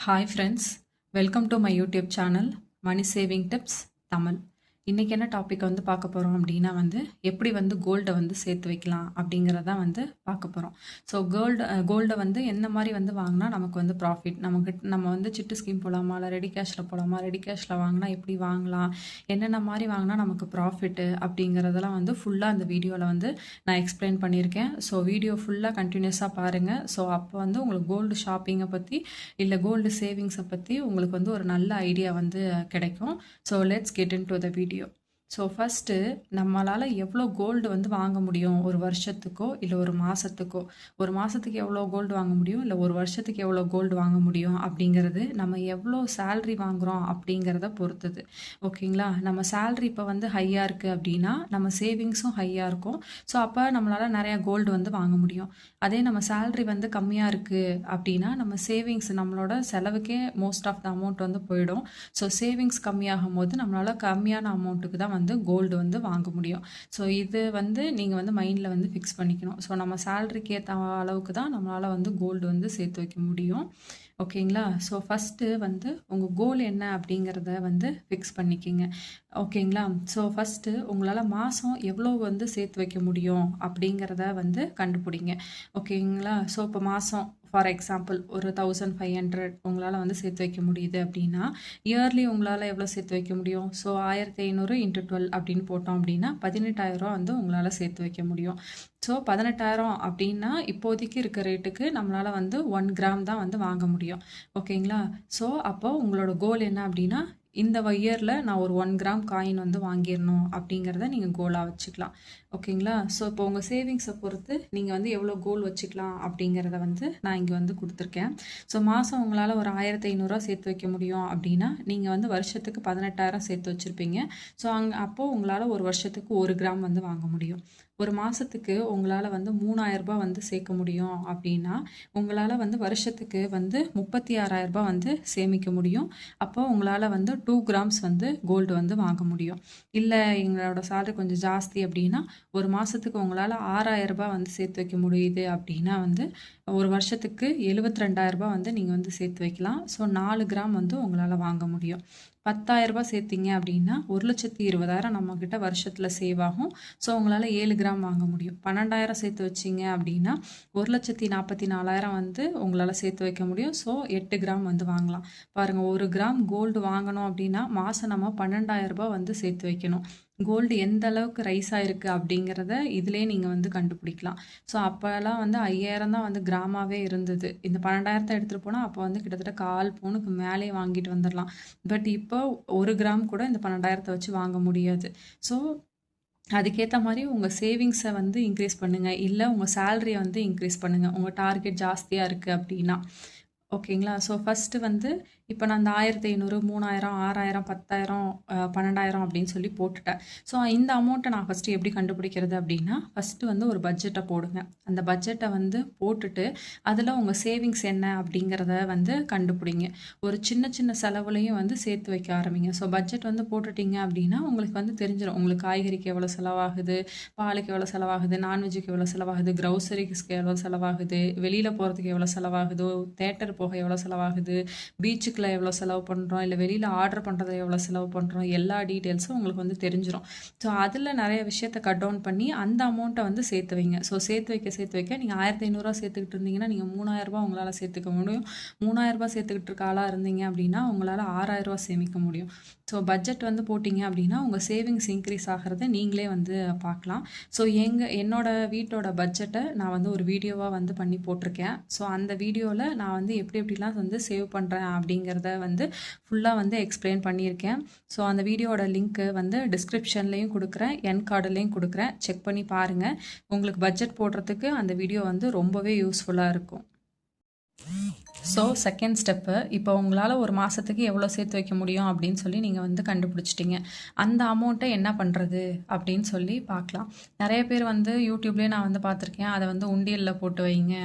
Hi friends, welcome to my YouTube channel Money Saving Tips Tamil. இன்றைக்கி என்ன topic வந்து பார்க்க போகிறோம் அப்படின்னா எப்படி கோல்டை சேர்த்து வைக்கலாம் அப்படிங்கிறத பார்க்க போகிறோம். ஸோ கோல்டை எந்த மாதிரி வாங்கினா நமக்கு ப்ராஃபிட், நம்ம சிட்டு ஸ்கீம் போகலாமா, இல்லை ரெடி கேஷில் போகலாமா, ரெடி கேஷில் வாங்கினா எப்படி வாங்கலாம், என்னென்ன மாதிரி வாங்கினா நமக்கு ப்ராஃபிட்டு அப்படிங்கிறதெல்லாம் ஃபுல்லாக அந்த வீடியோவில் நான் எக்ஸ்பிளைன் பண்ணியிருக்கேன். ஸோ வீடியோ ஃபுல்லாக கண்டினியூஸாக பாருங்கள். ஸோ அப்போ உங்களுக்கு கோல்டு ஷாப்பிங்கை பற்றி இல்லை கோல்டு சேவிங்ஸை பற்றி உங்களுக்கு ஒரு நல்ல ஐடியா கிடைக்கும். So let's get in to the video. So first நம்மளால் எவ்வளோ கோல்டு வாங்க முடியும் ஒரு வருஷத்துக்கோ இல்லை ஒரு மாதத்துக்கோ, ஒரு மாதத்துக்கு எவ்வளோ கோல்டு வாங்க முடியும் இல்லை ஒரு வருஷத்துக்கு எவ்வளோ கோல்டு வாங்க முடியும் அப்படிங்கிறது நம்ம எவ்வளோ சேல்ரி வாங்குகிறோம் அப்படிங்கிறத பொறுத்தது. ஓகேங்களா? நம்ம சேல்ரி இப்போ ஹையாக இருக்குது அப்படின்னா நம்ம சேவிங்ஸும் ஹையாக இருக்கும். ஸோ அப்போ நம்மளால் நிறையா கோல்டு வாங்க முடியும். அதே நம்ம சேல்ரி கம்மியாக இருக்குது அப்படின்னா நம்ம சேவிங்ஸ், நம்மளோட செலவுக்கே மோஸ்ட் ஆஃப் த அமௌண்ட் போயிடும். ஸோ சேவிங்ஸ் கம்மியாகும் போது நம்மளால் கம்மியான அமௌண்ட்டுக்கு தான் கோல்டு வாங்க முடியும். ஸோ இது நீங்கள் மைண்டில் ஃபிக்ஸ் பண்ணிக்கணும். ஸோ நம்ம சேலரிக்கு ஏற்ற அளவுக்கு தான் நம்மளால் கோல்டு சேர்த்து வைக்க முடியும். ஓகேங்களா? ஸோ ஃபஸ்ட்டு உங்கள் கோல் என்ன அப்படிங்கிறத ஃபிக்ஸ் பண்ணிக்கிங்க. ஓகேங்களா? ஸோ ஃபஸ்ட்டு உங்களால் மாதம் எவ்வளோ சேர்த்து வைக்க முடியும் அப்படிங்கிறத கண்டுபிடிங்க. ஓகேங்களா? ஸோ இப்போ மாதம் ஃபார் எக்ஸாம்பிள் ஒரு 1500 உங்களால் சேர்த்து வைக்க முடியுது அப்படின்னா இயர்லி உங்களால் எவ்வளோ சேர்த்து வைக்க முடியும்? ஸோ 1500 × 12 அப்படின்னு போட்டோம் அப்படின்னா 18,000 உங்களால் சேர்த்து வைக்க முடியும். ஸோ 18,000 அப்படின்னா இப்போதைக்கு இருக்க ரேட்டுக்கு நம்மளால் 1 கிராம் தான் வாங்க முடியும். ஓகேங்களா? ஸோ அப்போ உங்களோட கோல் என்ன அப்படின்னா இந்த இயரில் நான் ஒரு 1 கிராம் காயின் வாங்கிடணும் அப்படிங்கிறத நீங்கள் கோலாக வச்சுக்கலாம். ஓகேங்களா? ஸோ இப்போ உங்கள் சேவிங்ஸை பொறுத்து நீங்கள் எவ்வளோ கோல் வச்சுக்கலாம் அப்படிங்கிறத நான் இங்கே கொடுத்துருக்கேன். ஸோ மாதம் உங்களால் ஒரு 1500 சேர்த்து வைக்க முடியும் அப்படின்னா நீங்கள் வருஷத்துக்கு 18,000 சேர்த்து வச்சுருப்பீங்க. ஸோ அப்போது உங்களால் ஒரு வருஷத்துக்கு 1 கிராம் வாங்க முடியும். ஒரு மாதத்துக்கு உங்களால் 3,000 சேர்க்க முடியும் அப்படின்னா உங்களால் வருஷத்துக்கு 36,000 சேமிக்க முடியும். அப்போ உங்களால் 2 கிராம்ஸ் கோல்டு வாங்க முடியும். இல்லை எங்களோட சேலரி கொஞ்சம் ஜாஸ்தி அப்படின்னா ஒரு மாதத்துக்கு உங்களால் 6,000 சேர்த்து வைக்க முடியுது அப்படின்னா ஒரு வருஷத்துக்கு 72,000 நீங்கள் சேர்த்து வைக்கலாம். ஸோ 4 கிராம் உங்களால் வாங்க முடியும். 10,000 சேர்த்திங்க அப்படின்னா 1,20,000 நம்மக்கிட்ட வருஷத்தில் சேவ் ஆகும். ஸோ உங்களால் 7 கிராம் வாங்க முடியும். 12,000 சேர்த்து வச்சிங்க அப்படின்னா 1,44,000 உங்களால் சேர்த்து வைக்க முடியும். ஸோ 8 கிராம் வாங்கலாம். பாருங்கள், 1 கிராம் கோல்டு வாங்கணும் அப்படின்னா மாதம் நம்ம 12,000 சேர்த்து வைக்கணும். கோல்டு எந்த அளவுக்கு ரைஸ் ஆகிருக்கு அப்படிங்கிறத இதிலே நீங்கள் கண்டுபிடிக்கலாம். ஸோ அப்போல்லாம் 5,000 தான் கிராமாவே இருந்தது. இந்த 12,000 எடுத்துகிட்டு போனால் அப்போ கிட்டத்தட்ட 1/4 பவுனுக்கு மேலே வாங்கிட்டு வந்துடலாம். பட் இப்போ 1 கிராம் கூட இந்த 12,000 வச்சு வாங்க முடியாது. ஸோ அதுக்கேற்ற மாதிரி உங்கள் சேவிங்ஸை இன்க்ரீஸ் பண்ணுங்கள், இல்லை உங்கள் சேலரியை இன்க்ரீஸ் பண்ணுங்கள் உங்கள் டார்கெட் ஜாஸ்தியாக இருக்குது அப்படின்னா. ஓகேங்களா? ஸோ ஃபஸ்ட்டு இப்போ நான் அந்த 1,500, 3,000, 6,000, 10,000, 12,000 அப்படின்னு சொல்லி போட்டுட்டேன். ஸோ இந்த அமௌண்ட்டை நான் ஃபஸ்ட்டு எப்படி கண்டுபிடிக்கிறது அப்படின்னா ஃபஸ்ட்டு ஒரு பட்ஜெட்டை போடுங்க. அந்த பட்ஜெட்டை போட்டுட்டு அதில் உங்கள் சேவிங்ஸ் என்ன அப்படிங்கிறத கண்டுபிடிங்க. ஒரு சின்ன சின்ன செலவுலையும் சேர்த்து வைக்க ஆரம்பிங்க. ஸோ பட்ஜெட் போட்டுட்டிங்க அப்படின்னா உங்களுக்கு தெரிஞ்சிடும். உங்களுக்கு காய்கறிக்கு எவ்வளோ செலவாகுது, பாலுக்கு எவ்வளோ செலவாகுது, நான்வெஜ்ஜுக்கு எவ்வளோ செலவாகுது, க்ரௌசரிஸ்க்கு எவ்வளோ செலவாகுது, வெளியில் போகிறதுக்கு எவ்வளோ செலவாகுது, தேட்டர் போக எவ்வளோ செலவாகுது, பீச்சுக்கு எவ்வளோ செலவு பண்ணுறோம், இல்லை வெளியில் ஆர்டர் பண்ணுறது எவ்வளோ செலவு பண்ணுறோம், எல்லா டீட்டெயில்ஸும் உங்களுக்கு தெரிஞ்சிடும். ஸோ அதில் நிறைய விஷயத்தை கட் டவுன் பண்ணி அந்த அமௌண்ட்டை சேர்த்து வைங்க. ஸோ சேர்த்து வைக்க நீங்கள் 1,500 சேர்த்துக்கிட்டு இருந்தீங்கன்னா நீங்கள் 3,000 உங்களால் சேர்த்துக்க முடியும். 3,000 சேர்த்துக்கிட்டு இருக்க ஆளாக இருந்தீங்க அப்படின்னா உங்களால் 6,000 சேமிக்க முடியும். ஸோ பட்ஜெட் போட்டிங்க அப்படின்னா உங்கள் சேவிங்ஸ் இன்க்ரீஸ் ஆகிறத நீங்களே பார்க்கலாம். ஸோ என்னோட வீட்டோட பட்ஜெட்டை நான் ஒரு வீடியோவாக பண்ணி போட்டிருக்கேன். ஸோ அந்த வீடியோவில் நான் எப்படி எப்படிலாம் சேவ் பண்ணுறேன் அப்படிங்கிறத ஃபுல்லாக எக்ஸ்பிளைன் பண்ணியிருக்கேன். ஸோ அந்த வீடியோட லிங்க்கு டிஸ்கிரிப்ஷன்லேயும் கொடுக்குறேன், என் கார்டுலேயும் கொடுக்குறேன். செக் பண்ணி பாருங்கள். உங்களுக்கு பட்ஜெட் போடுறதுக்கு அந்த வீடியோ ரொம்பவே யூஸ்ஃபுல்லாக இருக்கும். ஸோ செகண்ட் ஸ்டெப்பு, இப்போ உங்களால் ஒரு மாதத்துக்கு எவ்வளோ சேர்த்து வைக்க முடியும் அப்படின்னு சொல்லி நீங்கள் கண்டுபிடிச்சிட்டிங்க. அந்த அமௌண்ட்டை என்ன பண்ணுறது அப்படின்னு சொல்லி பார்க்கலாம். நிறைய பேர் யூடியூப்லேயே நான் பார்த்துருக்கேன். அதை உண்டியலில் போட்டு வைங்க,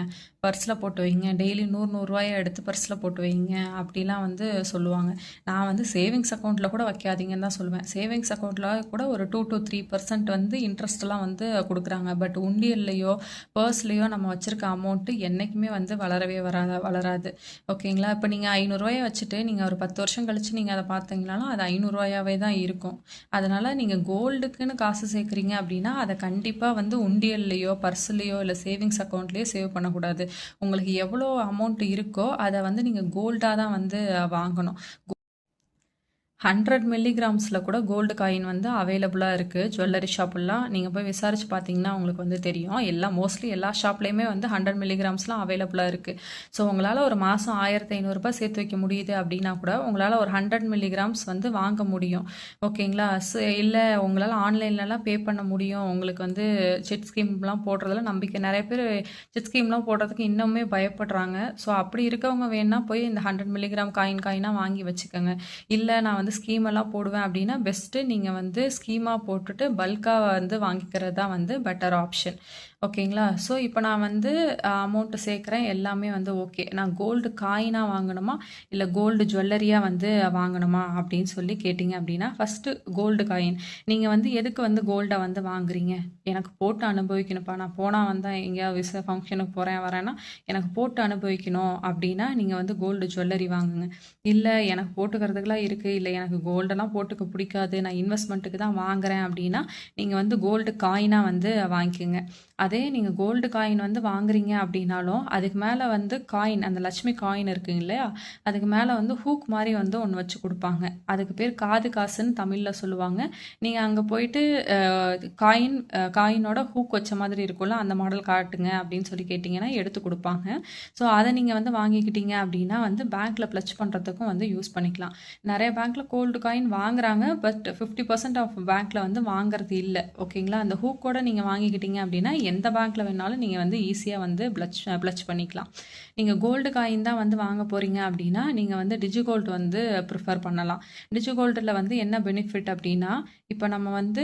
பர்ஸில் போட்டு வைங்க, டெய்லி 100 ரூபாயை எடுத்து பர்ஸில் போட்டு வைங்க அப்படிலாம் சொல்லுவாங்க. நான் சேவிங்ஸ் அக்கௌண்ட்டில் கூட வைக்காதீங்கன்னு தான் சொல்லுவேன். சேவிங்ஸ் அக்கௌண்ட்டில் கூட ஒரு 2 to 3% இன்ட்ரெஸ்ட்லாம் கொடுக்குறாங்க. பட் உண்டியல்லையோ பர்ஸ்லேயோ நம்ம வச்சுருக்க அமௌண்ட்டு என்றைக்குமே வளரவே வராது. ஓகேங்களா? இப்போ நீங்க ரூ. 500 வச்சுட்டு நீங்க ஒரு 10 வருஷம் கழிச்சு நீங்க அத பார்த்தீங்கனாலும், அது ரூ. 500 தான் இருக்கும். அதனால நீங்க கோல்டுக்குன்னு காசு சேர்க்குறீங்க அப்படின்னா, அத கண்டிப்பா வந்து உண்டியல்லயோ, பர்ஸ்லயோ இல்ல சேவிங்ஸ் அக்கவுண்ட்லயோ சேவ் பண்ணக்கூடாது. உங்களுக்கு எவ்வளோ அமௌண்ட் இருக்கோ, அத வந்து நீங்க கோல்டா தான் வந்து வாங்கணும். 100 மில்லிகிராம்ஸில் கூட கோல்டு காயின் வந்து அவைலபிளாக இருக்குது ஜுவல்லரி ஷாப்லாம். நீங்கள் போய் விசாரிச்சு பார்த்தீங்கன்னா உங்களுக்கு வந்து தெரியும். மோஸ்ட்லி எல்லா ஷாப்லேயுமே வந்து 100 மில்லிகிராம்ஸ்லாம் அவைலபிளாக இருக்குது. ஸோ உங்களால் ஒரு மாதம் ரூ. 1500 சேர்த்து வைக்க முடியுது அப்படின்னா கூட உங்களால் ஒரு 100 மில்லிகிராம்ஸ் வந்து வாங்க முடியும். ஓகேங்களா? இல்லை உங்களால் ஆன்லைன்லலாம் பே பண்ண முடியும், உங்களுக்கு வந்து செட் ஸ்கீம்லாம் போடுறதுல நம்பிக்கை, நிறைய பேர் செட் ஸ்கீம்லாம் போடுறதுக்கு இன்னுமே பயப்படுறாங்க. ஸோ அப்படி இருக்கவங்க வேணா போய் இந்த 100 மில்லிகிராம் காயினாக வாங்கி வச்சுக்கோங்க. இல்லை நான் வந்து ஸ்கீமெல்லாம் போடுவேன் அப்படின்னா பெஸ்ட்டு நீங்கள் வந்து ஸ்கீமாக போட்டுட்டு பல்காக வந்து வாங்கிக்கிறது தான் வந்து பெட்டர் ஆப்ஷன். ஓகேங்களா? ஸோ இப்போ நான் வந்து அமௌண்ட்டு சேர்க்குறேன், எல்லாமே வந்து ஓகே. நான் கோல்டு காயினாக வாங்கணுமா இல்லை கோல்டு ஜுவல்லரியாக வந்து வாங்கணுமா அப்படின்னு சொல்லி கேட்டிங்க அப்படின்னா, ஃபஸ்ட்டு கோல்டு காயின். நீங்கள் வந்து எதுக்கு வந்து கோல்டை வந்து வாங்குறீங்க? எனக்கு போட்டு அனுபவிக்கணும்ப்பா, நான் போனால் வந்தால் எங்கேயாவது ஃபங்க்ஷனுக்கு போகிறேன் வரேன்னா எனக்கு போட்டு அனுபவிக்கணும் அப்படின்னா நீங்கள் வந்து கோல்டு ஜுவல்லரி வாங்குங்க. இல்லை எனக்கு போட்டுக்கிறதுக்கெலாம் இருக்குது, இல்லை எனக்கு கோல்டெல்லாம் போட்டுக்க பிடிக்காது, நான் இன்வெஸ்ட்மெண்ட்டுக்கு தான் வாங்குறேன் அப்படின்னா நீங்கள் வந்து கோல்டு காயினாக வந்து வாங்கிக்கோங்க. அதே நீங்கள் கோல்டு காயின் வந்து வாங்குறீங்க அப்படின்னாலும் அதுக்கு மேலே வந்து காயின், அந்த லட்சுமி காயின் இருக்குங்க இல்லையா, அதுக்கு மேலே வந்து ஹூக் மாதிரி வந்து ஒன்று வச்சு கொடுப்பாங்க. அதுக்கு பேர் காது காசுன்னு தமிழில் சொல்லுவாங்க. நீங்கள் அங்கே போயிட்டு காயினோட ஹூக் வச்ச மாதிரி இருக்கும்ல, அந்த மாடல் காட்டுங்க அப்படின்னு சொல்லி கேட்டிங்கன்னா எடுத்து கொடுப்பாங்க. ஸோ அதை நீங்கள் வந்து வாங்கிக்கிட்டீங்க அப்படின்னா வந்து பேங்க்கில் ப்ளச் பண்ணுறதுக்கும் வந்து யூஸ் பண்ணிக்கலாம். நிறைய பேங்க்கில் கோல்டு காயின் வாங்குறாங்க, பட் 50% ஆஃப் பேங்க்கில் வந்து வாங்குறது இல்லை. ஓகேங்களா? அந்த ஹூக்கோட நீங்கள் வாங்கிக்கிட்டீங்க அப்படின்னா எந்த பேங்க்கில் வேணாலும் நீங்கள் வந்து ஈஸியாக வந்து ப்ளச் பண்ணிக்கலாம். நீங்கள் கோல்டு காயின் தான் வந்து வாங்க போகிறீங்க அப்படின்னா நீங்கள் வந்து டிஜிகோல்டு வந்து ப்ரிஃபர் பண்ணலாம். டிஜிகோல்டில் வந்து என்ன பெனிஃபிட் அப்படின்னா, இப்போ நம்ம வந்து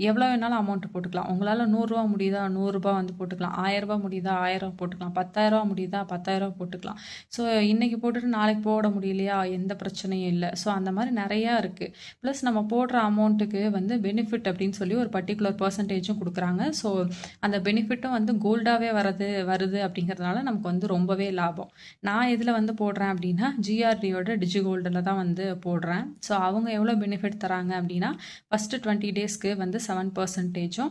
எவ்வளோ வேணாலும் அமௌண்ட் போட்டுக்கலாம். உங்களால் ரூ. 100 முடியுதா ரூ. 100 வந்து போட்டுக்கலாம். ரூ. 1000 முடியுதா 1000 போட்டுக்கலாம். ரூ. 10,000 முடியுதா 10,000 போட்டுக்கலாம். ஸோ இன்றைக்கி போட்டுட்டு நாளைக்கு போட முடியலையா, எந்த பிரச்சனையும் இல்லை. ஸோ அந்த மாதிரி நிறையா இருக்குது. ப்ளஸ் நம்ம போடுற அமௌண்ட்டுக்கு வந்து பெனிஃபிட் அப்படின்னு சொல்லி ஒரு பர்டிகுலர் பர்சன்டேஜும் கொடுக்குறாங்க. ஸோ அந்த பெனிஃபிட்டும் வந்து கோல்டாகவே வருது அப்படிங்கிறதுனால நமக்கு வந்து ரொம்பவே லாபம். நான் இதில் வந்து போடுறேன் அப்படின்னா ஜிஆர்டியோட டிஜிகோல்டில் தான் வந்து போடுறேன். ஸோ அவங்க எவ்வளோ பெனிஃபிட் தராங்க அப்படின்னா, ஃபஸ்ட்டு 20 டேஸ்க்கு வந்து 7%,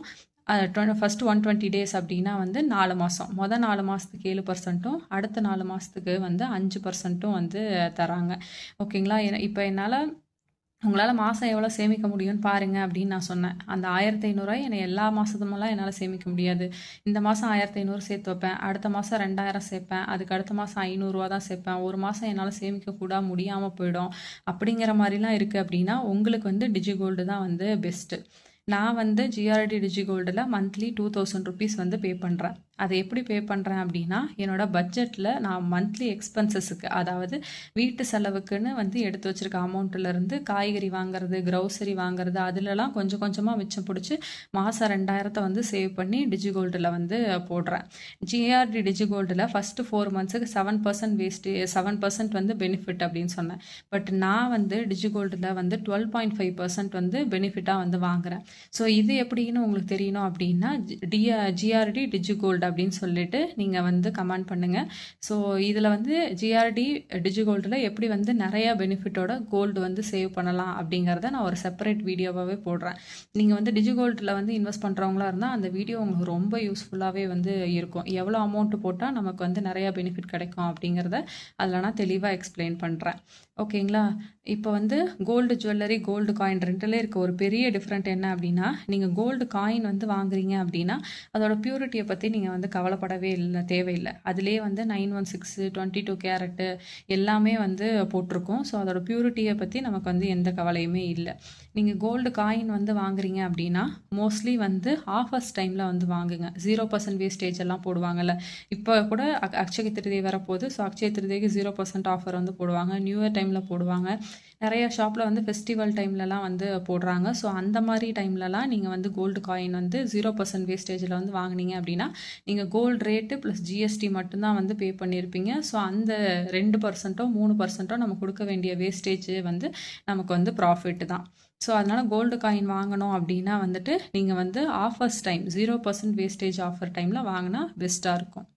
ஃபஸ்ட்டு 120 டேஸ் அப்படின்னா வந்து 4 மாதம், மொதல் 4 மாதத்துக்கு 7%, அடுத்த 4 மாதத்துக்கு வந்து 5% வந்து தராங்க. ஓகேங்களா? இப்போ என்னால் உங்களால் மாதம் எவ்வளோ சேமிக்க முடியும்னு பாருங்க அப்படின்னு நான் சொன்னேன். அந்த ரூ. 1500 என்னை எல்லா மாதத்துமெல்லாம் என்னால் சேமிக்க முடியாது. இந்த மாதம் 1500 சேர்த்து வைப்பேன், அடுத்த மாதம் 2000 சேர்ப்பேன், அதுக்கு அடுத்த மாதம் 500 தான் சேர்ப்பேன், ஒரு மாதம் என்னால் சேமிக்க முடியாமல் போயிடும் அப்படிங்கிற மாதிரிலாம் இருக்குது அப்படின்னா உங்களுக்கு வந்து டிஜிகோல்டு தான் வந்து பெஸ்ட்டு. நான் வந்து ஜிஆர்டி டிஜிகோல்டில் மந்த்லி 2000 ருபீஸ் வந்து பே பண்ணுறேன். அதை எப்படி பே பண்ணுறேன் அப்படின்னா, என்னோட பட்ஜெட்டில் நான் மந்த்லி எக்ஸ்பென்சஸுக்கு, அதாவது வீட்டு செலவுக்குன்னு வந்து எடுத்து வச்சுருக்க அமௌண்ட்டிலேருந்து காய்கறி வாங்குறது, க்ரௌசரி வாங்குறது, அதிலலாம் கொஞ்சம் கொஞ்சமாக மிச்சம் பிடிச்சி மாதம் 2000 வந்து சேவ் பண்ணி டிஜிகோல்டில் வந்து போடுறேன். ஜிஆர்டி டிஜிகோல்டில் ஃபஸ்ட்டு 4 மந்த்ஸுக்கு 7% வந்து பெனிஃபிட் அப்படின்னு சொன்னேன். பட் நான் வந்து டிஜிகோல்டில் வந்து 12.5% வந்து பெனிஃபிட்டாக வந்து வாங்குகிறேன். ஸோ இது எப்படின்னு உங்களுக்கு தெரியணும் அப்படின்னா ஜிஆர்டி டிஜிகோல்டு அப்படின்னு சொல்லிட்டு நீங்கள் வந்து கமெண்ட் பண்ணுங்கள். ஸோ இதில் வந்து ஜிஆர்டி டிஜிகோல்டில் எப்படி வந்து நிறைய பெனிஃபிட்டோட கோல்டு வந்து சேவ் பண்ணலாம் அப்படிங்கிறத நான் ஒரு செப்பரேட் வீடியோவாகவே போடுறேன். நீங்கள் வந்து டிஜிகோல்டில் வந்து இன்வெஸ்ட் பண்ணுறவங்களா இருந்தால் அந்த வீடியோ உங்களுக்கு ரொம்ப யூஸ்ஃபுல்லாகவே வந்து இருக்கும். எவ்வளோ அமௌண்ட்டு போட்டால் நமக்கு வந்து நிறையா பெனிஃபிட் கிடைக்கும் அப்படிங்கிறத அதில் நான் தெளிவாக எக்ஸ்பிளைன் பண்ணுறேன். ஓகேங்களா? இப்போ வந்து கோல்டு ஜுவல்லரி, கோல்டு காயின் ரெண்டுலேயே இருக்க ஒரு பெரிய டிஃப்ரெண்ட் என்ன அப்படின்னா, நீங்கள் கோல்டு காயின் வந்து வாங்குறீங்க அப்படின்னா அதோட பியூரிட்டியை பற்றி நீங்கள் வந்து கவலைப்படவே தேவையில்லை. அதிலே வந்து 916, 22 கேரட்டு எல்லாமே வந்து போட்டிருக்கும். ஸோ அதோட பியூரிட்டியை பற்றி நமக்கு வந்து எந்த கவலையுமே இல்லை. நீங்கள் கோல்டு காயின் வந்து வாங்குறீங்க அப்படின்னா மோஸ்ட்லி வந்து ஆஃபர்ஸ் டைமில் வந்து வாங்குங்க. 0% வேஸ்டேஜ் எல்லாம் போடுவாங்கல்ல, இப்போ கூட அக்ஷய திருதியை வரப்போகுது. ஸோ அக்ஷய திருதியைக்கு 0% ஆஃபர் வந்து போடுவாங்க, நியூ இயர் டைமில் போடுவாங்க, நிறைய ஷாப்பில் வந்து ஃபெஸ்டிவல் டைம்லலாம் வந்து போடுறாங்க. ஸோ அந்த மாதிரி டைம்லலாம் நீங்கள் வந்து கோல்டு காயின் வந்து 0% வேஸ்டேஜில் வந்து வாங்கினீங்க அப்படின்னா நீங்கள் கோல்டு ரேட்டு ப்ளஸ் ஜிஎஸ்டி மட்டும்தான் வந்து பே பண்ணியிருப்பீங்க. ஸோ அந்த 2%ஓ 3%ஓ நம்ம கொடுக்க வேண்டிய வேஸ்டேஜ் வந்து நமக்கு வந்து ப்ராஃபிட் தான். ஸோ அதனால் கோல்டு காயின் வாங்கணும் அப்படின்னா வந்துட்டு நீங்கள் வந்து ஆஃபர்ஸ் டைம் 0% வேஸ்டேஜ் ஆஃபர் டைமில் வாங்கினா பெஸ்ட்டாக இருக்கும்.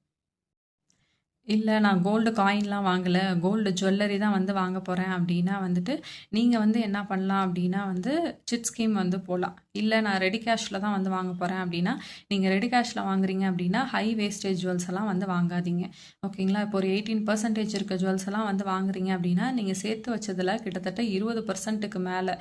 இல்ல நான் கோல்டு காயின்லாம் வாங்கல. கோல்டு ஜுவல்லரி தான் வந்து வாங்க போறேன் அப்டின்னா வந்துட்டு, நீங்க வந்து என்ன பண்ணலாம் அப்டின்னா வந்து, சிட் ஸ்கீம் வந்து போலாம். இல்ல நான் ரெடி கேஷ்ல தான் வந்து வாங்க போறேன் அப்டின்னா, நீங்க ரெடி கேஷ்ல வாங்குறீங்க அப்டின்னா, ஹை வேஸ்டேஜ் ஜுவல்ஸ் எல்லாம் வந்து வாங்காதீங்க. ஓகேங்களா? இப்போ ஒரு 18% இருக்க ஜுவல்ஸ் எல்லாம் வந்து வாங்குறீங்க அப்டின்னா, நீங்க சேர்த்து வச்சதுல கிட்டத்தட்ட 20%க்கு மேல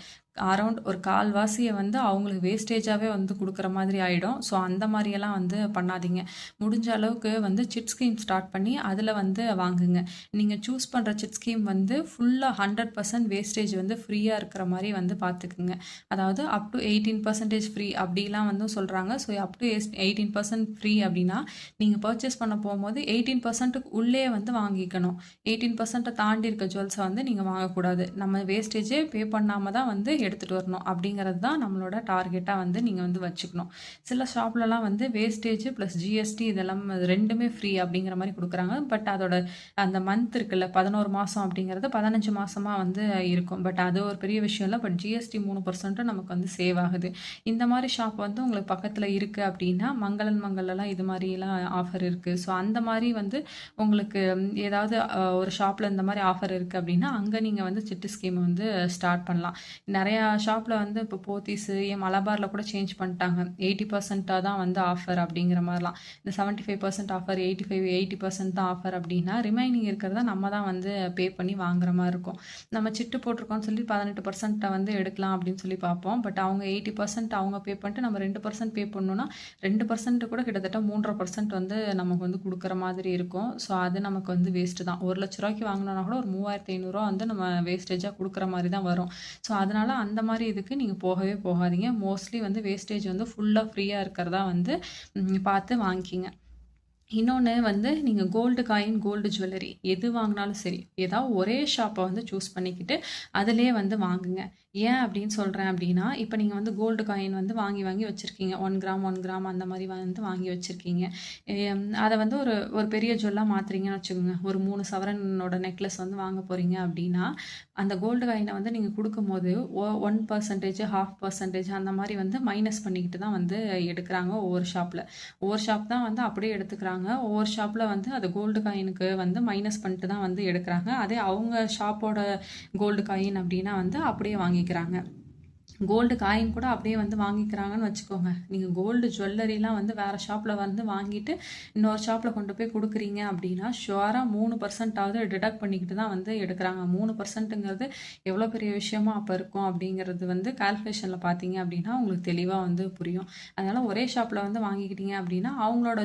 அரவுண்ட் ஒரு கால்வாசிய வந்து அவங்களுக்கு வேஸ்டேஜாவே வந்து குடுக்குற மாதிரி ஆயிடும். ஸோ அந்த மாரியெல்லாம் வந்து பண்ணாதீங்க. முடிஞ்ச அளவுக்கு வந்து சிட் ஸ்கீம் ஸ்டார்ட் பண்ணி அதில் வந்து வாங்குங்க. நீங்கள் சூஸ் பண்ணுற சிட் ஸ்கீம் வந்து ஃபுல்லாக 100% வேஸ்டேஜ் வந்து ஃப்ரீயாக இருக்கிற மாதிரி வந்து பார்த்துக்குங்க. அதாவது அப் டு 18% ஃப்ரீ அப்படிலாம் வந்து சொல்கிறாங்க. ஸோ அப் டு 18% ஃப்ரீ அப்படின்னா நீங்கள் பர்ச்சேஸ் பண்ண போகும்போது 18%க்கு உள்ளே வந்து வாங்கிக்கணும். 18% தாண்டி இருக்க ஜுவல்ஸை வந்து நீங்கள் வாங்கக்கூடாது. நம்ம வேஸ்டேஜே பே பண்ணாமல் தான் வந்து எடுத்துகிட்டு வரணும் அப்படிங்கிறது தான் நம்மளோட டார்கெட்டாக வந்து நீங்கள் வந்து வச்சுக்கணும். சில ஷாப்லலாம் வந்து வேஸ்டேஜ் ப்ளஸ் ஜிஎஸ்டி இதெல்லாம் ரெண்டுமே ஃப்ரீ அப்படிங்கிற மாதிரி கொடுக்குறாங்க. பட் அதோட அந்த மந்த் இருக்குல்ல 11 மாதம் அப்படிங்கிறது 15 மாதமாக வந்து இருக்கும். பட் அது ஒரு பெரிய விஷயம் இல்லை. பட் ஜிஎஸ்டி 3% நமக்கு வந்து சேவ் ஆகுது. இந்த மாதிரி ஷாப் வந்து உங்களுக்கு பக்கத்தில் இருக்குது அப்படின்னா மங்களன் மங்கள்லாம் இது மாதிரிலாம் ஆஃபர் இருக்குது. ஸோ அந்த மாதிரி வந்து உங்களுக்கு ஏதாவது ஒரு ஷாப்பில் இந்த மாதிரி ஆஃபர் இருக்குது அப்படின்னா அங்கே நீங்கள் வந்து சிட்டு ஸ்கீம் வந்து ஸ்டார்ட் பண்ணலாம். நிறையா ஷாப்பில் வந்து இப்போ போத்தீஸு மலபாரில் கூட சேஞ்ச் பண்ணிட்டாங்க. 80% தான் வந்து ஆஃபர் அப்படிங்கிற மாதிரிலாம். இந்த 75% ஆஃபர் 80% தான் ஆஃபர் அப்படின்னா ரிமைனிங் இருக்கிறத நம்ம தான் வந்து பே பண்ணி வாங்குற மாதிரி இருக்கும். நம்ம சிட்டு போட்டிருக்கோம்னு சொல்லி 18% வந்து எடுக்கலாம் அப்படின்னு சொல்லி பார்ப்போம். பட் அவங்க 80% அவங்க பே பண்ணிட்டு நம்ம 2% பே பண்ணணும்னா 2% கூட கிட்டத்தட்ட 3.5% வந்து நமக்கு வந்து கொடுக்குற மாதிரி இருக்கும். ஸோ அது நமக்கு வந்து வேஸ்ட்டு தான். 1,00,000 வாங்கினோன்னா கூட ஒரு 3,500 வந்து நம்ம வேஸ்டேஜாக கொடுக்குற மாதிரி தான் வரும். ஸோ அதனால் அந்த மாதிரி இதுக்கு நீங்கள் போகவே போகாதீங்க. மோஸ்ட்லி வந்து வேஸ்டேஜ் வந்து ஃபுல்லாக ஃப்ரீயாக இருக்கிறதா வந்து பார்த்து வாங்கிக்கிங்க. இன்னொன்று வந்து நீங்கள் கோல்டு காயின், கோல்டு ஜுவல்லரி எது வாங்கினாலும் சரி, ஏதாவது ஒரே ஷாப்பை வந்து சூஸ் பண்ணிக்கிட்டு அதிலே வந்து வாங்குங்க. ஏன் அப்படின்னு சொல்கிறேன் அப்படின்னா, இப்போ நீங்கள் வந்து கோல்டு காயின் வந்து வாங்கி வாங்கி வச்சுருக்கீங்க. 1 கிராம் 1 கிராம் அந்த மாதிரி வந்து வாங்கி வச்சுருக்கீங்க. அதை வந்து ஒரு ஒரு பெரிய ஜுவல்லாக மாற்றுறீங்கன்னு வச்சுக்கோங்க. ஒரு 3 சவரனோட நெக்லஸ் வந்து வாங்க போகிறீங்க அப்படின்னா, அந்த கோல்டு காயினை வந்து நீங்கள் கொடுக்கும்போது 1%, 0.5% அந்த மாதிரி வந்து மைனஸ் பண்ணிக்கிட்டு தான் வந்து எடுக்கிறாங்க ஒவ்வொரு ஷாப்பில். ஒவ்வொரு ஷாப் தான் வந்து அப்படியே எடுத்துக்கிறாங்க. ஒவ்வொரு ஷாப்பில் வந்து அது கோல்டு காயினுக்கு வந்து மைனஸ் பண்ணிட்டு தான் வந்து எடுக்கிறாங்க. அதே அவங்க ஷாப்போட கோல்டு காயின் அப்படின்னா வந்து அப்படியே வாங்கிக்கிறாங்க. கோல்டு காயின் கூட அப்படியே வந்து வாங்கிக்கிறாங்கன்னு வச்சுக்கோங்க. நீங்கள் கோல்டு ஜுவல்லரிலாம் வந்து வேறு ஷாப்பில் வந்து வாங்கிட்டு இன்னொரு ஷாப்பில் கொண்டு போய் கொடுக்குறீங்க அப்படின்னா ஷுவராக 3% டிடக்ட் பண்ணிக்கிட்டு தான் வந்து எடுக்கிறாங்க. 3%ங்கிறது எவ்வளோ பெரிய விஷயமா அப்போ இருக்கும் அப்படிங்கிறது வந்து கால்குலேஷனில் பார்த்தீங்க அப்படின்னா உங்களுக்கு தெளிவாக வந்து புரியும். அதனால் ஒரே ஷாப்பில் வந்து வாங்கிக்கிட்டீங்க அப்படின்னா அவங்களோட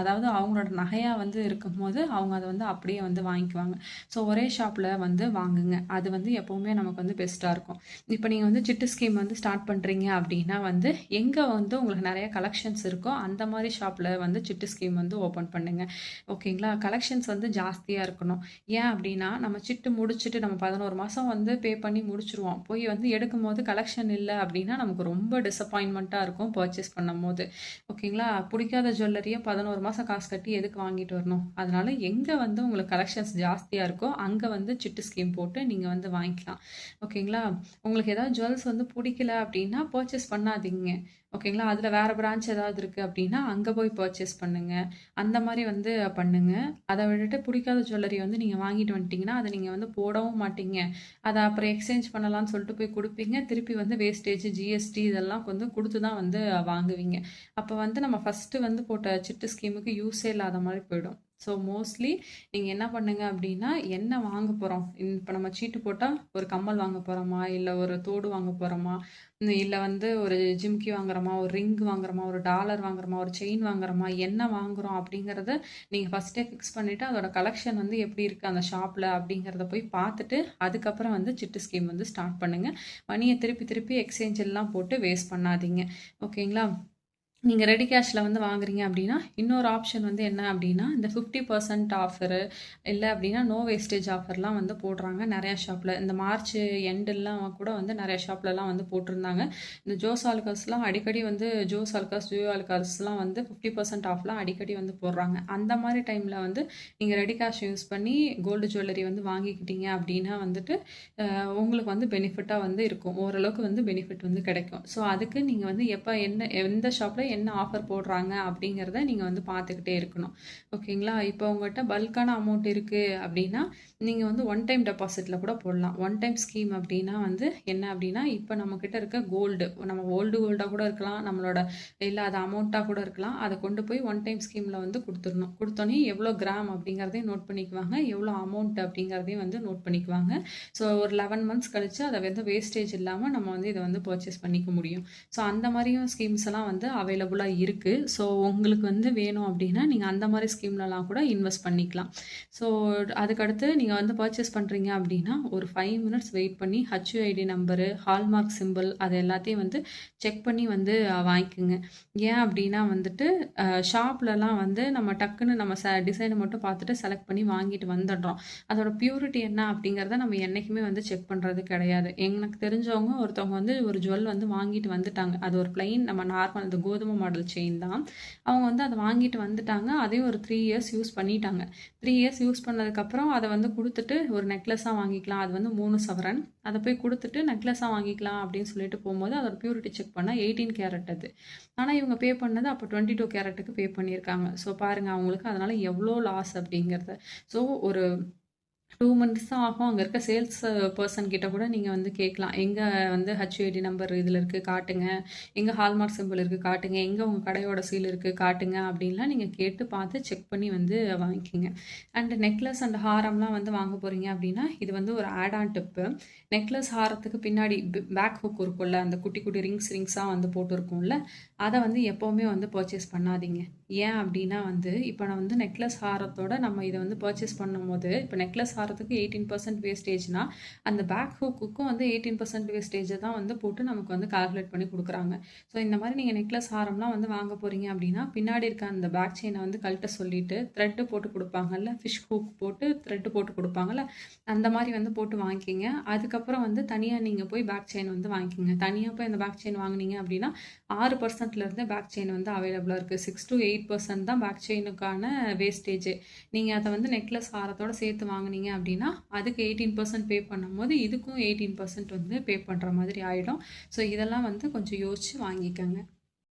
அதாவது அவங்களோட நகையாக வந்து இருக்கும்போது அவங்க அதை வந்து அப்படியே வந்து வாங்கிக்குவாங்க. ஸோ ஒரே ஷாப்பில் வந்து வாங்குங்க. அது வந்து எப்போவுமே நமக்கு வந்து பெஸ்ட்டாக இருக்கும். இப்போ நீங்கள் வந்து சிட்டு ஸ்கீம் வந்து ஸ்டார்ட் பண்ணுறீங்க அப்படின்னா வந்து எங்கே வந்து உங்களுக்கு நிறைய கலெக்ஷன்ஸ் இருக்கோ அந்த மாதிரி ஷாப்பில் வந்து சிட்டு ஸ்கீம் வந்து ஓப்பன் பண்ணுங்க. ஓகேங்களா? கலெக்ஷன்ஸ் வந்து ஜாஸ்தியாக இருக்கணும். ஏன் அப்படின்னா நம்ம சிட்டு முடிச்சுட்டு நம்ம 11 மாதம் வந்து பே பண்ணி முடிச்சிருவோம். போய் வந்து எடுக்கும்போது கலெக்ஷன் இல்லை அப்படின்னா நமக்கு ரொம்ப டிசப்பாயின்மெண்ட்டாக இருக்கும் பர்ச்சேஸ் பண்ணும்போது. ஓகேங்களா? பிடிக்காத ஜுவல்லரியை 11 மாதம் காசு கட்டி எதுக்கு வாங்கிட்டு வரணும்? அதனால எங்கே வந்து உங்களுக்கு கலெக்ஷன்ஸ் ஜாஸ்தியாக இருக்கோ அங்கே வந்து சிட்டு ஸ்கீம் போட்டு நீங்கள் வந்து வாங்கிக்கலாம். ஓகேங்களா? உங்களுக்கு ஏதாவது ஜுவல்ஸ் வந்து பிடிக்கல அப்படின்னா பர்ச்சேஸ் பண்ணாதீங்க. ஓகேங்களா? அதில் வேறு பிரான்ச் ஏதாவது இருக்குது அப்படின்னா அங்கே போய் பர்ச்சேஸ் பண்ணுங்கள். அந்த மாதிரி வந்து பண்ணுங்க. அதை விட்டுட்டு பிடிக்காத ஜுவல்லரி வந்து நீங்கள் வாங்கிட்டு வந்துட்டிங்கன்னா அதை நீங்கள் வந்து போடவும் மாட்டீங்க. அதை அப்புறம் எக்ஸ்சேஞ்ச் பண்ணலாம்னு சொல்லிட்டு போய் கொடுப்பீங்க. திருப்பி வந்து வேஸ்டேஜ், ஜிஎஸ்டி இதெல்லாம் வந்து கொடுத்து தான் வந்து வாங்குவீங்க. அப்போ வந்து நம்ம ஃபஸ்ட்டு வந்து போட்ட சிட்டு ஸ்கீமுக்கு யூஸே இல்லாத மாதிரி போயிடும். ஸோ மோஸ்ட்லி நீங்கள் என்ன பண்ணுங்க அப்படின்னா என்ன வாங்க போகிறோம், இப்போ நம்ம சீட்டு போட்டால் ஒரு கம்மல் வாங்க போகிறோமா, இல்லை ஒரு தோடு வாங்க போகிறோமா, இல்லை வந்து ஒரு ஜிம்கி வாங்குறோமா, ஒரு ரிங் வாங்குறோமா, ஒரு டாலர் வாங்குறோமா, ஒரு செயின் வாங்குறோமா, என்ன வாங்குறோம் அப்படிங்கிறத நீங்கள் ஃபஸ்ட்டே ஃபிக்ஸ் பண்ணிவிட்டு அதோட கலெக்ஷன் வந்து எப்படி இருக்குது அந்த ஷாப்பில் அப்படிங்கிறத போய் பார்த்துட்டு அதுக்கப்புறம் வந்து சிட்டு ஸ்கீம் வந்து ஸ்டார்ட் பண்ணுங்கள். மணியை திருப்பி திருப்பி எக்ஸ்சேஞ்ச் எல்லாம் போட்டு வேஸ்ட் பண்ணாதீங்க. ஓகேங்களா? நீங்கள் ரெடி கேஷில் வந்து வாங்குறீங்க அப்படின்னா இன்னொரு ஆப்ஷன் வந்து என்ன அப்படின்னா இந்த 50% ஆஃபரு இல்லை அப்படின்னா நோ வேஸ்டேஜ் ஆஃபர்லாம் வந்து போடுறாங்க நிறையா ஷாப்பில். இந்த மார்ச் எண்டெல்லாம் கூட வந்து நிறையா ஷாப்லலாம் வந்து போட்டிருந்தாங்க. இந்த ஜோஸ் ஆலுகாஸ்லாம் அடிக்கடி வந்து ஜோஸ் ஆலுகாஸ், ஜியோ ஆலுகாஸ்லாம் வந்து 50% ஆஃப்லாம் அடிக்கடி வந்து போடுறாங்க. அந்த மாதிரி டைமில் வந்து நீங்கள் ரெடி கேஷ் யூஸ் பண்ணி கோல்டு ஜுவல்லரி வந்து வாங்கிக்கிட்டீங்க அப்படின்னா வந்துட்டு உங்களுக்கு வந்து பெனிஃபிட்டாக வந்து இருக்கும். ஓரளவுக்கு வந்து பெனிஃபிட் வந்து கிடைக்கும். ஸோ அதுக்கு நீங்கள் வந்து எப்போ எந்த ஷாப்பில் என்ன ஆஃபர் போடுறாங்க அப்படிங்கிறத நீங்கள் வந்து பார்த்துக்கிட்டே இருக்கணும். ஓகேங்களா? இப்போ உங்கள்கிட்ட பல்கான அமௌண்ட் இருக்குது அப்படின்னா நீங்கள் வந்து ஒன் டைம் டெபாசிட்டில் கூட போடலாம். ஒன் டைம் ஸ்கீம் அப்படின்னா வந்து என்ன அப்படின்னா, இப்போ நம்மக்கிட்ட இருக்க கோல்டு, நம்ம கோல்டாக கூட இருக்கலாம், நம்மளோட இல்லாத அமௌண்ட்டாக கூட இருக்கலாம். அதை கொண்டு போய் ஒன் டைம் ஸ்கீமில் வந்து கொடுத்துடணும். கொடுத்தோன்னே எவ்வளோ கிராம் அப்படிங்கிறதையும் நோட் பண்ணிக்குவாங்க, எவ்வளோ அமௌண்ட் அப்படிங்கிறதையும் வந்து நோட் பண்ணிக்குவாங்க. ஸோ ஒரு 11 மந்த்ஸ் கழிச்சு அதை வந்து வேஸ்டேஜ் இல்லாமல் நம்ம வந்து இதை வந்து பர்ச்சேஸ் பண்ணிக்க முடியும். ஸோ அந்த மாதிரியும் ஸ்கீம்ஸ் எல்லாம் வந்து அவைலபிளாக இருக்குது. ஸோ உங்களுக்கு வந்து வேணும் அப்படின்னா நீங்கள் அந்த மாதிரி ஸ்கீம்லலாம் கூட இன்வெஸ்ட் பண்ணிக்கலாம். ஸோ அதுக்கடுத்து நீங்கள் வந்து பர்ச்சேஸ் பண்ணுறீங்க அப்படின்னா ஒரு 5 மினிட்ஸ் வெயிட் பண்ணி HUID நம்பரு, ஹால்மார்க் சிம்பிள் அது எல்லாத்தையும் வந்து செக் பண்ணி வந்து வாங்கிக்கோங்க. ஏன் அப்படின்னா வந்துட்டு ஷாப்லலாம் வந்து நம்ம டக்குன்னு நம்ம டிசைனை மட்டும் பார்த்துட்டு செலக்ட் பண்ணி வாங்கிட்டு வந்துடுறோம். அதோட பியூரிட்டி என்ன அப்படிங்கிறத நம்ம என்றைக்குமே வந்து செக் பண்ணுறது கிடையாது. எனக்கு தெரிஞ்சவங்க ஒருத்தவங்க வந்து ஒரு ஜுவல் வந்து வாங்கிட்டு வந்துட்டாங்க. அது ஒரு பிளைன் நம்ம நார்மல் இந்த கோதுமை மாடல் செயின் தான். அவங்க வந்து அதை வாங்கிட்டு வந்துட்டாங்க. அதையும் ஒரு 3 இயர்ஸ் யூஸ் பண்ணிட்டாங்க. 3 இயர்ஸ் யூஸ் பண்ணதுக்கப்புறம் அதை வந்து கொடுத்துட்டு ஒரு நெக்லஸாக வாங்கிக்கலாம், அது வந்து 3 சவரன், அதை போய் கொடுத்துட்டு நெக்லஸாக வாங்கிக்கலாம் அப்படின்னு சொல்லிட்டு போகும்போது அதோட பியூரிட்டி செக் பண்ணால் 18 கேரட் அது. ஆனால் இவங்க பே பண்ணது அப்போ 22 கேரட்டுக்கு பே பண்ணியிருக்காங்க. ஸோ பாருங்கள் அவங்களுக்கு அதனால் எவ்வளோ லாஸ் அப்படிங்கிறத. ஸோ ஒரு 2 மந்த்ஸ் தான் ஆகும். அங்கே இருக்க சேல்ஸ் பர்சன் கிட்ட கூட நீங்கள் வந்து கேட்கலாம், எங்கே வந்து HUID நம்பர் இதில் இருக்குது காட்டுங்க, எங்கே ஹால்மார்க் சிம்பிள் இருக்குது காட்டுங்க, எங்கே உங்கள் கடையோட சீல் இருக்குது காட்டுங்க அப்படின்லாம் நீங்கள் கேட்டு பார்த்து செக் பண்ணி வந்து வாங்கிக்கிங்க. அண்டு நெக்லஸ் அண்ட் ஹாரம்லாம் வந்து வாங்க போகிறீங்க அப்படின்னா இது வந்து ஒரு ஆட் ஆன் டிப்பு. நெக்லஸ் ஹாரத்துக்கு பின்னாடி பேக் ஹுக் இருக்கும்ல, அந்த குட்டி குட்டி ரிங்ஸாக வந்து போட்டுருக்கும்ல, அதை வந்து எப்போவுமே வந்து பர்ச்சேஸ் பண்ணாதீங்க. ஏன் அப்படின்னா வந்து இப்போ நான் வந்து நெக்லஸ் ஹாரத்தோட நம்ம இதை வந்து பர்ச்சேஸ் பண்ணும்போது இப்போ நெக்லஸ் ஹாரத்துக்கு 18% வேஸ்டேஜ்னா அந்த பேக் ஹூக்குக்கும் வந்து 18% வேஸ்டேஜை தான் வந்து போட்டு நமக்கு வந்து கால்குலேட் பண்ணி கொடுக்குறாங்க. ஸோ இந்த மாதிரி நீங்கள் நெக்லஸ் ஹாரம்லாம் வந்து வாங்க போகிறீங்க அப்படின்னா பின்னாடி இருக்க அந்த பேக் செயினை வந்து கழட்ட சொல்லிட்டு த்ரெட்டு போட்டு கொடுப்பாங்கல்ல, ஃபிஷ் ஹூக் போட்டு த்ரெட்டு போட்டு கொடுப்பாங்கல்ல, அந்த மாதிரி வந்து போட்டு வாங்கிக்கிங்க. அதுக்கப்புறம் வந்து தனியாக நீங்கள் போய் பேக் செயின் வந்து வாங்கிக்கிங்க. தனியாக போய் அந்த பேக் செயின் வாங்கினீங்க அப்படின்னா 6%லேருந்து பேக் செயின் வந்து அவைலபிளாக இருக்குது. 6 to 8% தான் பேக் செயினுக்கான வேஸ்டேஜ். நீங்கள் அதை வந்து நெக்லஸ் ஹாரத்தோட சேர்த்து வாங்கினீங்க அப்படின்னா அதுக்கு 18% பே பண்ணும்போது இதுக்கும் 18% வந்து பே பண்ணுற மாதிரி ஆகிடும். ஸோ இதெல்லாம் வந்து கொஞ்சம் யோசித்து வாங்கிக்கோங்க.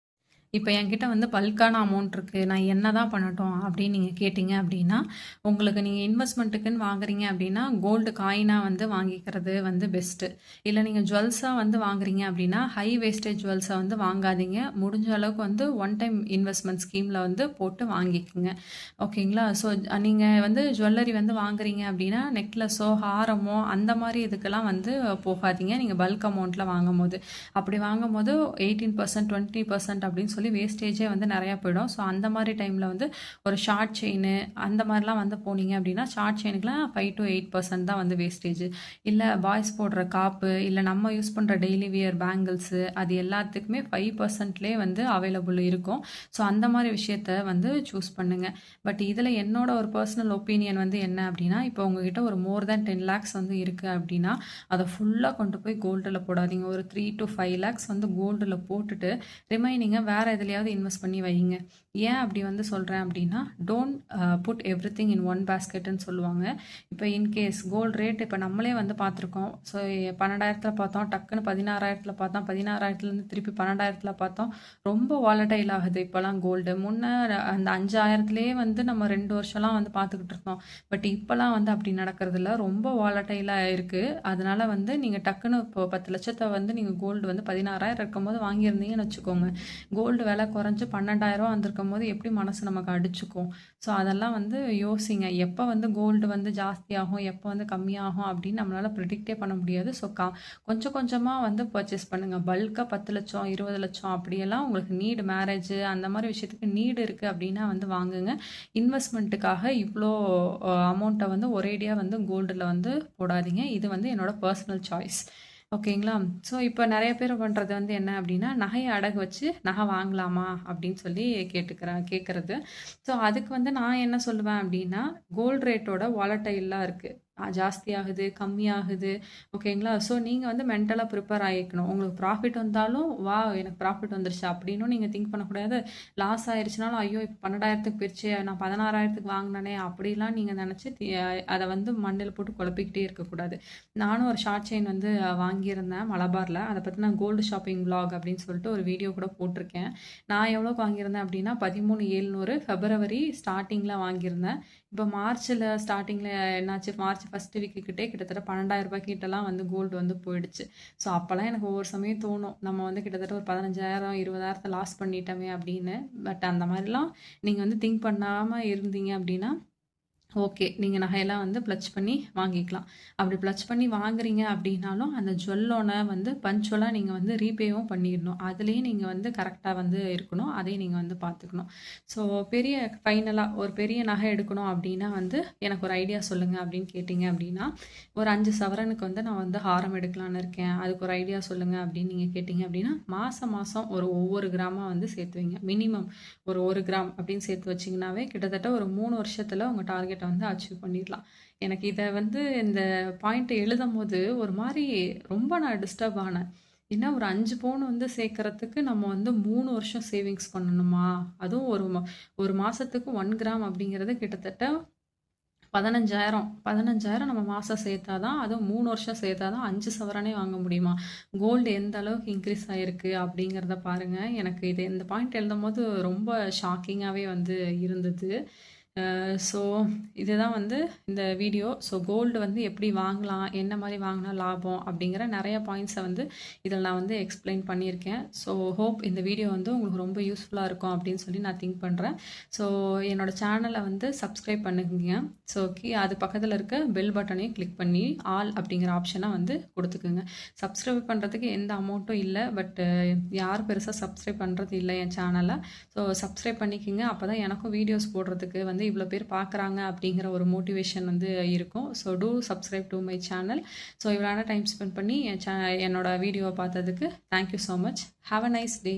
இப்போ என்கிட்ட வந்து பல்கான அமௌண்ட் இருக்குது, நான் என்ன தான் பண்ணட்டும் அப்படின்னு நீங்கள் கேட்டிங்க அப்படின்னா, உங்களுக்கு நீங்கள் இன்வெஸ்ட்மெண்ட்டுக்குன்னு வாங்குறீங்க அப்படின்னா கோல்டு காயினாக வந்து வாங்கிக்கிறது வந்து பெஸ்ட்டு. இல்லை நீங்கள் ஜுவல்ஸாக வந்து வாங்குறீங்க அப்படின்னா ஹை வேஸ்டேஜ் ஜுவல்ஸை வந்து வாங்காதீங்க. முடிஞ்ச அளவுக்கு வந்து ஒன் டைம் இன்வெஸ்ட்மெண்ட் ஸ்கீமில் வந்து போட்டு வாங்கிக்கோங்க. ஓகேங்களா? ஸோ நீங்கள் வந்து ஜுவல்லரி வந்து வாங்குறீங்க அப்படின்னா நெக்லஸோ ஹாரமோ அந்த மாதிரி இதுக்கெல்லாம் வந்து போகாதீங்க. நீங்கள் பல்க் அமௌண்ட்டில் வாங்கும் போது அப்படி வாங்கும் போது 18% 20% அப்படின்னு சொல்லி வேஸ்டேஜே வந்து நிறையா போயிடும். ஸோ அந்த மாதிரி டைமில் வந்து ஒரு ஷார்ட் செயின் அந்த மாதிரிலாம் வந்து போனீங்க அப்படின்னா ஷார்ட் செயினுக்குலாம் 5 to 8% தான் வந்து வேஸ்டேஜ். இல்லை பாய்ஸ் போடுற காப்பு, இல்லை நம்ம யூஸ் பண்ணுற டெய்லி வியர் பேங்கிள்ஸு, அது எல்லாத்துக்குமே 5%லே வந்து அவைலபிள் இருக்கும். ஸோ அந்த மாதிரி விஷயத்த வந்து சூஸ் பண்ணுங்கள். பட் இதில் என்னோட ஒரு பர்சனல் ஒப்பீனியன் வந்து என்ன அப்படின்னா, இப்போ உங்ககிட்ட ஒரு மோர் தேன் 10 lakhs வந்து இருக்குது அப்படின்னா அதை ஃபுல்லாக கொண்டு போய் கோல்டில் போடாதீங்க. ஒரு 3 to 5 lakhs வந்து கோல்டில் போட்டுட்டு ரிமைனிங்கை வேறு எதுலையாவது இன்வெஸ்ட் பண்ணி வைங்க. ஏன் அப்படி வந்து சொல்கிறேன் அப்படின்னா, don't put everything in one பேஸ்கெட்டுன்னு சொல்லுவாங்க. இப்போ இன்கேஸ் கோல்டு ரேட் இப்போ நம்மளே வந்து பார்த்துருக்கோம். ஸோ 12,000 பார்த்தோம், டக்குன்னு 16,000 பார்த்தோம், 16,000 திருப்பி 12,000 பார்த்தோம். ரொம்ப வாலடைல் ஆகுது இப்போலாம் கோல்டு. முன்னே அந்த 5,000 வந்து நம்ம 2 வருஷம்லாம் வந்து பார்த்துக்கிட்டு இருந்தோம். பட் இப்போலாம் வந்து அப்படி நடக்கிறதில்ல, ரொம்ப வாலடைலாக இருக்குது. அதனால் வந்து நீங்கள் டக்குன்னு இப்போ 10 லட்சத்தை வந்து நீங்கள் கோல்டு வந்து 16,000 இருக்கும்போது வாங்கியிருந்தீங்கன்னு வச்சுக்கோங்க, கோல்டு விலை குறைஞ்சி 12,000 வந்திருக்கும் போது எப்படி மனசு நமக்கு அடிச்சுக்கும். ஸோ அதெல்லாம் வந்து யோசிங்க. எப்போ வந்து கோல்டு வந்து ஜாஸ்தியாகும், எப்போ வந்து கம்மியாகும் அப்படின்னு நம்மளால் ப்ரிடிக்டே பண்ண முடியாது. ஸோ கொஞ்சம் கொஞ்சமாக வந்து பர்ச்சேஸ் பண்ணுங்கள். பல்காக 10 லட்சம் 20 லட்சம் அப்படியெல்லாம் உங்களுக்கு நீடு, மேரேஜ் அந்த மாதிரி விஷயத்துக்கு நீடு இருக்குது அப்படின்னா வந்து வாங்குங்க. இன்வெஸ்ட்மெண்ட்டுக்காக இவ்வளோ அமௌண்ட்டை வந்து ஒரேடியாக வந்து கோல்டில் வந்து போடாதீங்க. இது வந்து என்னோட பர்சனல் சாய்ஸ். ஓகேங்களா? ஸோ இப்போ நிறைய பேர் பண்ணுறது வந்து என்ன அப்படின்னா, நகையை அடகு வச்சு நகை வாங்கலாமா அப்படின்னு சொல்லி கேட்குறது. ஸோ அதுக்கு வந்து நான் என்ன சொல்லுவேன் அப்படின்னா, கோல்டு ரேட்டோட வாலடைலாக இருக்குது. ஜாஸ்தி ஆகுது, கம்மியாகுது. ஓகேங்களா? ஸோ நீங்க வந்து மென்டலா ப்ரிப்பேர் ஆயிக்கணும். உங்களுக்கு ப்ராஃபிட் வந்தாலும், எனக்கு ப்ராஃபிட் வந்துருச்சு அப்படின்னும் நீங்க திங்க் பண்ணக்கூடாது. லாஸ் ஆயிருச்சுனாலும், ஐயோ! இப்ப 12,000க்கு போயிருச்சே, நான் 16,000க்கு வாங்குனனே அப்படிலாம் நீங்க நெனச்சு அத வந்து மண்டையில போட்டு குழப்பிக்கிட்டே இருக்கக்கூடாது. நானும் ஒரு ஷார்ட் செயின் வந்து வாங்கியிருந்தேன் மலபார்ல. அத பத்தின கோல்டு ஷாப்பிங் விளாக் அப்படின்னு சொல்லிட்டு ஒரு வீடியோ கூட போட்டிருக்கேன். நான் எவ்வளோக்கு வாங்கியிருந்தேன் அப்படின்னா, 13,700 பிப்ரவரி ஸ்டார்ட்டிங்ல வாங்கியிருந்தேன். இப்போ மார்ச்ல ஸ்டார்ட்டிங்ல என்னாச்சு, மார்ச் ஃபர்ஸ்ட் வீக்கு கிட்டே கிட்டத்தட்ட 12,000 கிட்டலாம் வந்து கோல்டு வந்து போயிடுச்சு. ஸோ அப்போலாம் எனக்கு ஒவ்வொரு சமயம் தோணும், நம்ம வந்து கிட்டத்தட்ட ஒரு 15,000 20,000 லாஸ் பண்ணிட்டோமே அப்படின்னு. பட் அந்த மாதிரிலாம் நீங்கள் வந்து திங்க் பண்ணாமல் இருந்தீங்க அப்படின்னா ஓகே. நீங்க நகையெல்லாம் வந்து பிளட்ஜ் பண்ணி வாங்கிக்கலாம். அப்படி பிளட்ஜ் பண்ணி வாங்குறீங்க அப்படின்னாலும், அந்த ஜுவல்லோன வந்து பஞ்சுவலா நீங்க வந்து ரீபேவும் பண்ணிடணும். அதுலயும் நீங்க வந்து கரெக்ட்டா வந்து இருக்கணும். அதையும் நீங்க வந்து பார்த்துக்கணும். ஸோ பெரிய ஃபைனலா ஒரு பெரிய நகை எடுக்கணும் அப்படின்னா வந்து, எனக்கு ஒரு ஐடியா சொல்லுங்க அப்படின்னு கேட்டீங்க அப்படின்னா, ஒரு 5 சவரனுக்கு வந்து நான் வந்து ஹாரம் எடுக்கலான்னு இருக்கேன். அதுக்கு ஒரு ஐடியா சொல்லுங்க அப்படின்னு நீங்க கேட்டீங்க அப்படின்னா, மாசம் மாசம் ஒவ்வொரு கிராமா வந்து சேர்த்து வைங்க. மினிமம் ஒரு 1 கிராம் அப்படின்னு சேர்த்து வச்சீங்கன்னாவே, கிட்டத்தட்ட ஒரு 3 வருஷத்துல உங்க டார்கெட்ட வந்து அச்சீவ் பண்ணிடலாம். எனக்கு இத வந்து இந்த பாயிண்ட் எழுதும்போது ஒரு மாரி ரொம்ப நான் டிஸ்டர்ப் ஆனேன். என்ன ஒரு 5 பவுன் வந்து சேர்க்கறதுக்கு நம்ம வந்து 3 வருஷம் சேவிங்ஸ் பண்ணணுமா? அதுவும் ஒரு மாசத்துக்கு 1 கிராம் அப்படிங்கிறது கிட்டத்தட்ட 15,000 15,000 நம்ம மாசம் சேர்த்தா தான், அதுவும் 3 வருஷம் சேர்த்தா தான் 5 சவரனே வாங்க முடியுமா? கோல்டு எந்த அளவுக்கு இன்க்ரீஸ் ஆயிருக்கு அப்படிங்கிறத பாருங்க. எனக்கு இந்த பாயிண்ட் எழுதும்போது ரொம்ப ஷாக்கிங்காவே வந்து இருந்தது. ஸோ இதுதான் வந்து இந்த வீடியோ. ஸோ கோல்டு வந்து எப்படி வாங்கலாம், என்ன மாதிரி வாங்கினா லாபம் அப்படிங்கிற நிறைய பாயிண்ட்ஸை வந்து இதில் நான் வந்து எக்ஸ்பிளைன் பண்ணியிருக்கேன். ஸோ ஹோப் இந்த வீடியோ வந்து உங்களுக்கு ரொம்ப யூஸ்ஃபுல்லாக இருக்கும் அப்படின்னு சொல்லி நான் திங்க் பண்ணுறேன். ஸோ என்னோட சேனலை வந்து சப்ஸ்கிரைப் பண்ணுங்க. ஸோ அது பக்கத்தில் இருக்க பெல் பட்டனையும் கிளிக் பண்ணி ஆல் அப்படிங்கிற ஆப்ஷனை வந்து கொடுத்துக்குங்க. சப்ஸ்கிரைப் பண்ணுறதுக்கு எந்த அமௌண்ட்டும் இல்லை, பட் யார் பெருசாக சப்ஸ்கிரைப் பண்ணுறது இல்லை என் சேனலை. ஸோ சப்ஸ்கிரைப் பண்ணிக்கோங்க. அப்போ தான் எனக்கும் வீடியோஸ் போடுறதுக்கு வந்து இவ்வளோ பேர் பார்க்குறாங்க அப்படிங்கிற ஒரு மோட்டிவேஷன் வந்து இருக்கும். So two subscribe to my channel. So இவ்வளோ டைம் ஸ்பெண்ட் பண்ணி என்னோட வீடியோவை பார்த்ததுக்கு thank you so much. Have a nice day.